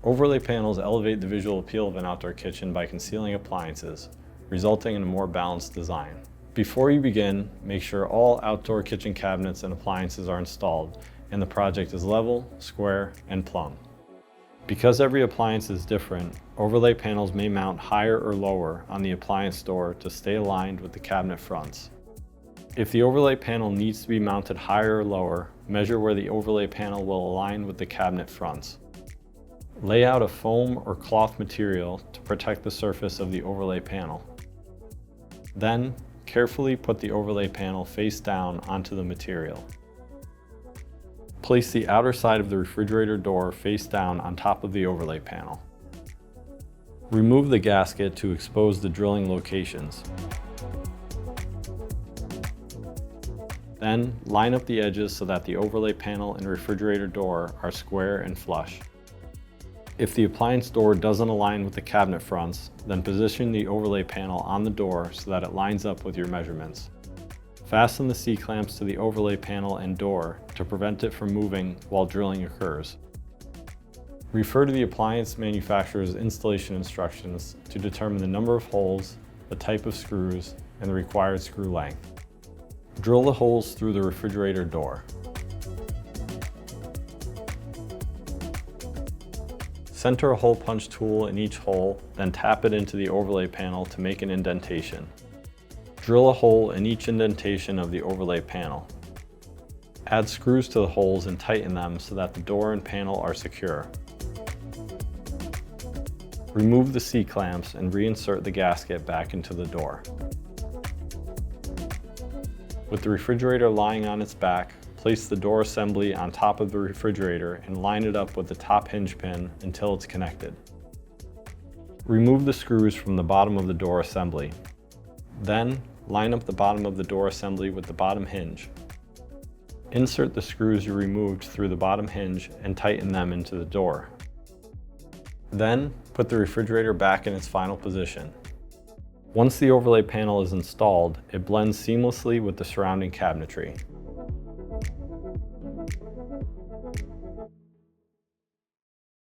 Overlay panels elevate the visual appeal of an outdoor kitchen by concealing appliances, resulting in a more balanced design. Before you begin, make sure all outdoor kitchen cabinets and appliances are installed and the project is level, square, and plumb. Because every appliance is different, overlay panels may mount higher or lower on the appliance door to stay aligned with the cabinet fronts. If the overlay panel needs to be mounted higher or lower, measure where the overlay panel will align with the cabinet fronts. Lay out a foam or cloth material to protect the surface of the overlay panel. Then, carefully put the overlay panel face down onto the material. Place the outer side of the refrigerator door face down on top of the overlay panel. Remove the gasket to expose the drilling locations. Then, line up the edges so that the overlay panel and refrigerator door are square and flush. If the appliance door doesn't align with the cabinet fronts, then position the overlay panel on the door so that it lines up with your measurements. Fasten the C-clamps to the overlay panel and door to prevent it from moving while drilling occurs. Refer to the appliance manufacturer's installation instructions to determine the number of holes, the type of screws, and the required screw length. Drill the holes through the refrigerator door. Center a hole punch tool in each hole, then tap it into the overlay panel to make an indentation. Drill a hole in each indentation of the overlay panel. Add screws to the holes and tighten them so that the door and panel are secure. Remove the C-clamps and reinsert the gasket back into the door. With the refrigerator lying on its back, place the door assembly on top of the refrigerator and line it up with the top hinge pin until it's connected. Remove the screws from the bottom of the door assembly. Then, line up the bottom of the door assembly with the bottom hinge. Insert the screws you removed through the bottom hinge and tighten them into the door. Then, put the refrigerator back in its final position. Once the overlay panel is installed, it blends seamlessly with the surrounding cabinetry.